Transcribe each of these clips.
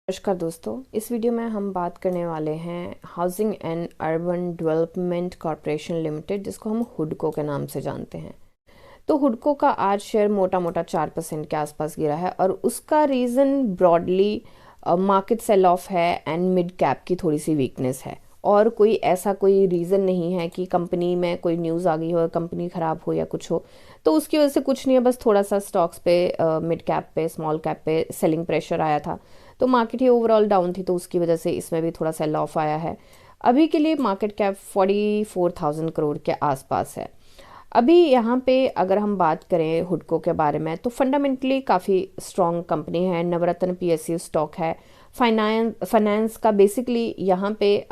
नमस्कार दोस्तों, इस वीडियो में हम बात करने वाले हैं housing and urban development corporation limited, जिसको हम हुडको के नाम से जानते हैं। तो हुडको का आज शेयर मोटा मोटा 4% के आसपास गिरा है और उसका reason broadly market sell off है एंड मिड कैप की थोड़ी सी वीकनेस है। और कोई ऐसा कोई रीज़न नहीं है कि कंपनी में कोई न्यूज़ आ गई हो, कंपनी ख़राब हो या कुछ हो, तो उसकी वजह से कुछ नहीं है। बस थोड़ा सा स्टॉक्स पे मिड कैप पे स्मॉल कैप पे सेलिंग प्रेशर आया था, तो मार्केट ही ओवरऑल डाउन थी, तो उसकी वजह से इसमें भी थोड़ा सेल ऑफ आया है। अभी के लिए मार्केट कैप 44,000 करोड़ के आसपास है। अभी यहाँ पे अगर हम बात करें हुडको के बारे में, तो फंडामेंटली काफ़ी स्ट्रॉन्ग कंपनी है। नवरत्न पीएसयू स्टॉक है। फाइनेंस का बेसिकली यहाँ पे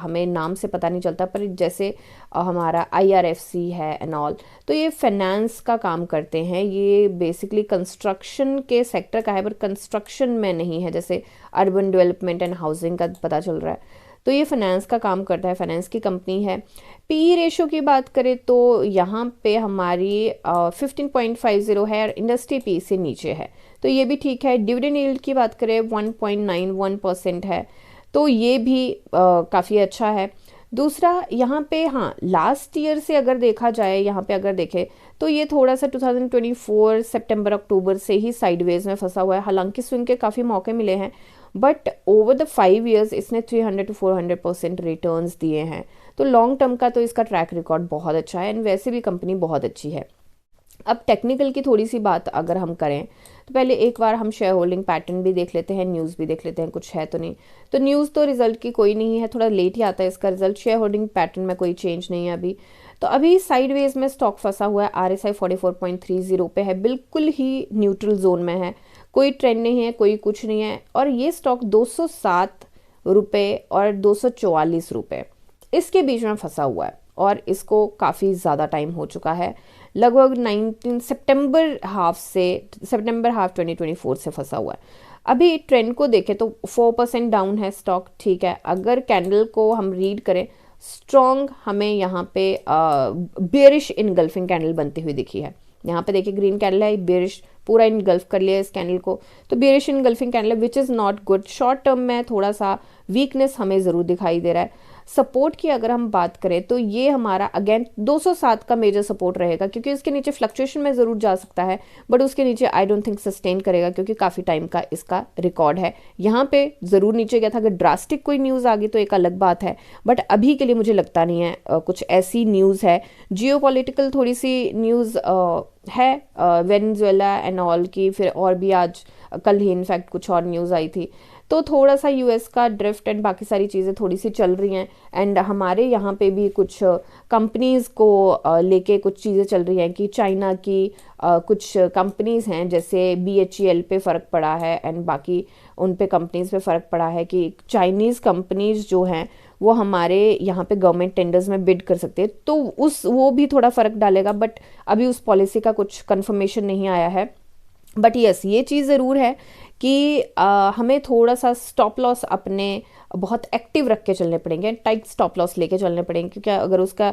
हमें नाम से पता नहीं चलता, पर जैसे हमारा आईआरएफसी है एंड ऑल, तो ये फाइनेंस का काम करते हैं। ये बेसिकली कंस्ट्रक्शन के सेक्टर का है, पर कंस्ट्रक्शन में नहीं है, जैसे अर्बन डेवलपमेंट एंड हाउसिंग का पता चल रहा है। तो ये फाइनेंस का काम करता है, फाइनेंस की कंपनी है। पी रेशो की बात करें तो यहाँ पे हमारी 15.50 है और इंडस्ट्री पी से नीचे है, तो ये भी ठीक है। डिविडेंड यील्ड की बात करें 1.91% है, तो ये भी काफ़ी अच्छा है। दूसरा यहाँ पे, हाँ, लास्ट ईयर से अगर देखा जाए, यहाँ पे अगर देखें तो ये थोड़ा सा 2024 सितंबर अक्टूबर से ही साइडवेज में फंसा हुआ है। हालांकि स्विंग के काफ़ी मौके मिले हैं, बट ओवर द 5 years इसने 300 to 400% रिटर्न्स दिए हैं। तो लॉन्ग टर्म का तो इसका ट्रैक रिकॉर्ड बहुत अच्छा है एंड वैसे भी कंपनी बहुत अच्छी है। अब टेक्निकल की थोड़ी सी बात अगर हम करें, तो पहले एक बार हम शेयर होल्डिंग पैटर्न भी देख लेते हैं, न्यूज़ भी देख लेते हैं, कुछ है तो नहीं। तो न्यूज़ तो रिजल्ट की कोई नहीं है, थोड़ा लेट ही आता है इसका रिजल्ट। शेयर होल्डिंग पैटर्न में कोई चेंज नहीं है अभी। तो अभी साइडवेज में स्टॉक फंसा हुआ है। RSI 44.30 पे है, बिल्कुल ही न्यूट्रल जोन में है, कोई ट्रेंड नहीं है, कोई कुछ नहीं है। और ये स्टॉक 207 रुपये और 244 रुपये इसके बीच में फंसा हुआ है और इसको काफ़ी ज़्यादा टाइम हो चुका है। लगभग 19 सितंबर हाफ 2024 से फंसा हुआ है। अभी ट्रेंड को देखें तो 4% डाउन है स्टॉक, ठीक है। अगर कैंडल को हम रीड करें, स्ट्रॉन्ग हमें यहाँ पे बेरिश इनगल्फिंग कैंडल बनती हुई दिखी है। यहाँ पे देखिए ग्रीन कैंडल है, बेरिश पूरा इनगल्फ कर लिया इस कैंडल को, तो bearish engulfing candle which is not good. Short term में थोड़ा सा वीकनेस हमें ज़रूर दिखाई दे रहा है। सपोर्ट की अगर हम बात करें तो ये हमारा अगेन 207 का मेजर सपोर्ट रहेगा, क्योंकि इसके नीचे फ्लक्चुएशन में ज़रूर जा सकता है, बट उसके नीचे आई डोंट थिंक सस्टेन करेगा, क्योंकि काफ़ी टाइम का इसका रिकॉर्ड है। यहाँ पे ज़रूर नीचे गया था, अगर ड्रास्टिक कोई न्यूज़ आ गई तो एक अलग बात है, बट अभी के लिए मुझे लगता नहीं है कुछ ऐसी न्यूज़ है। जियोपॉलिटिकल थोड़ी सी न्यूज़ है, वेनेजुएला एंड ऑल की, फिर और भी आज कल ही इनफैक्ट कुछ और न्यूज़ आई थी, तो थोड़ा सा यूएस का ड्रिफ्ट एंड बाकी सारी चीज़ें थोड़ी सी चल रही हैं। एंड हमारे यहाँ पे भी कुछ कंपनीज़ को लेके कुछ चीज़ें चल रही हैं कि चाइना की कुछ कंपनीज़ हैं, जैसे BHEL पे फ़र्क पड़ा है एंड बाकी उन पे कंपनीज़ पे फ़र्क पड़ा है कि चाइनीज़ कंपनीज़ जो हैं वो हमारे यहाँ पे गवर्नमेंट टेंडर्स में बिड कर सकते हैं, तो वो भी थोड़ा फ़र्क डालेगा। बट अभी उस पॉलिसी का कुछ कंफर्मेशन नहीं आया है। बट यस, ये चीज़ ज़रूर है कि हमें थोड़ा सा स्टॉप लॉस अपने बहुत एक्टिव रख के चलने पड़ेंगे, टाइट स्टॉप लॉस लेके चलने पड़ेंगे, क्योंकि अगर उसका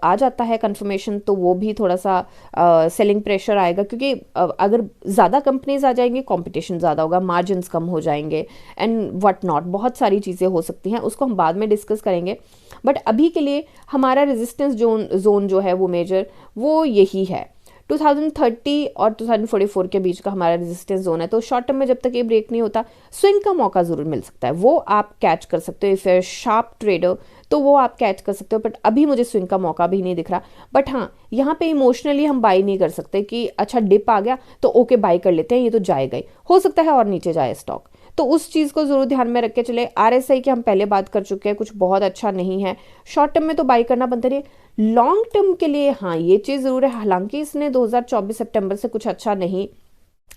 आ जाता है कंफर्मेशन तो वो भी थोड़ा सा सेलिंग प्रेशर आएगा, क्योंकि अगर ज़्यादा कंपनीज आ जाएंगी कंपटीशन ज़्यादा होगा, मार्जिन्स कम हो जाएंगे एंड व्हाट नॉट, बहुत सारी चीज़ें हो सकती हैं, उसको हम बाद में डिस्कस करेंगे। बट अभी के लिए हमारा रेजिस्टेंस जोन जो है वो मेजर वो यही है, 2030 और 2044 के बीच का हमारा रेजिस्टेंस जोन है। तो शॉर्ट टर्म में जब तक ये ब्रेक नहीं होता, स्विंग का मौका ज़रूर मिल सकता है, वो आप कैच कर सकते हो। फिर शार्प ट्रेडर तो वो आप कैच कर सकते हो, बट अभी मुझे स्विंग का मौका भी नहीं दिख रहा। बट हाँ, यहाँ पे इमोशनली हम बाई नहीं कर सकते कि अच्छा डिप आ गया तो ओके बाई कर लेते हैं, ये तो जाएगा ही, हो सकता है और नीचे जाए स्टॉक, तो उस चीज़ को ज़रूर ध्यान में रख के चले। RSI की हम पहले बात कर चुके हैं, कुछ बहुत अच्छा नहीं है, शॉर्ट टर्म में तो बाई करना बनता नहीं। लॉन्ग टर्म के लिए हाँ ये चीज़ ज़रूर है, हालांकि इसने 2024 सितंबर से कुछ अच्छा नहीं,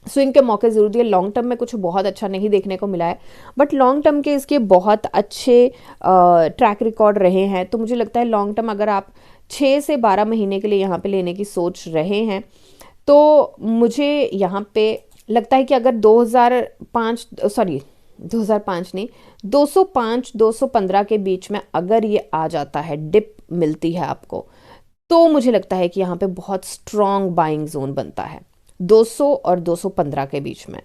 स्विंग के मौके ज़रूर दिए, लॉन्ग टर्म में कुछ बहुत अच्छा नहीं देखने को मिला है, बट लॉन्ग टर्म के इसके बहुत अच्छे ट्रैक रिकॉर्ड रहे हैं। तो मुझे लगता है लॉन्ग टर्म अगर आप 6 से 12 महीने के लिए यहाँ पे लेने की सोच रहे हैं, तो मुझे यहाँ पे लगता है कि अगर 2005 नहीं, 205-215 के बीच में अगर ये आ जाता है, डिप मिलती है आपको, तो मुझे लगता है कि यहाँ पे बहुत स्ट्रॉन्ग बाइंग जोन बनता है 200 और 215 के बीच में।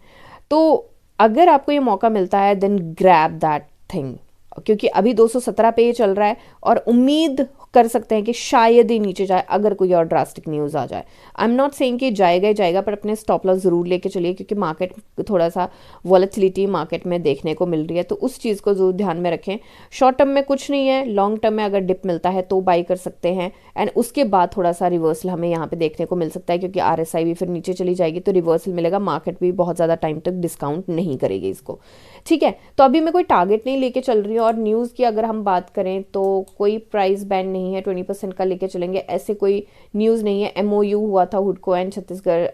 तो अगर आपको ये मौका मिलता है देन ग्रैब दैट थिंग, क्योंकि अभी 217 पे ये चल रहा है और उम्मीद कर सकते हैं कि शायद ही नीचे जाए अगर कोई और ड्रास्टिक न्यूज़ आ जाए। आई एम नॉट सेइंग कि जाएगा ही जाएगा, पर अपने स्टॉप लॉस ज़रूर लेके चलिए, क्योंकि मार्केट थोड़ा सा वॉलेटिलिटी मार्केट में देखने को मिल रही है, तो उस चीज़ को ज़रूर ध्यान में रखें। शॉर्ट टर्म में कुछ नहीं है, लॉन्ग टर्म में अगर डिप मिलता है तो बाई कर सकते हैं, एंड उसके बाद थोड़ा सा रिवर्सल हमें यहाँ पे देखने को मिल सकता है, क्योंकि RSI भी फिर नीचे चली जाएगी तो रिवर्सल मिलेगा, मार्केट भी बहुत ज़्यादा टाइम तक डिस्काउंट नहीं करेगी इसको। ठीक है, तो अभी मैं कोई टारगेट नहीं लेके चल रही हूँ। और न्यूज़ की अगर हम बात करें तो कोई प्राइस बैंड नहीं है, 20% का लेके चलेंगे ऐसे कोई न्यूज़ नहीं है। MOU हुआ था हुडको एंड छत्तीसगढ़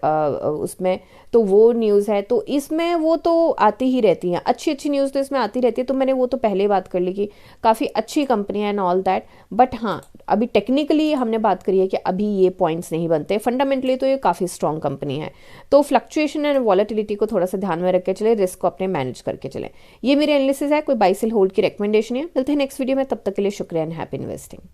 उसमें, तो वो न्यूज़ है, तो इसमें वो तो आती ही रहती हैं, अच्छी अच्छी न्यूज़ तो इसमें आती रहती है, तो मैंने वो तो पहले बात कर ली कि काफ़ी अच्छी कंपनी है एंड ऑल दैट। बट हाँ, अभी टेक्निकली हमने बात करी है कि अभी ये पॉइंट्स नहीं बनते, फंडामेंटली तो ये काफ़ी स्ट्रॉन्ग कंपनी है। तो फ्लक्चुएशन एंड वॉलेटिलिटी को थोड़ा सा ध्यान में रख के चले, रिस्क को अपने मैनेज करके चले। ये मेरे एनालिसिस है, कोई बाई सेल होल्ड की रिकमेंडेशन है। मिलते हैं नेक्स्ट वीडियो में, तब तक के लिए शुक्रिया एंड हैप्पी इन्वेस्टिंग।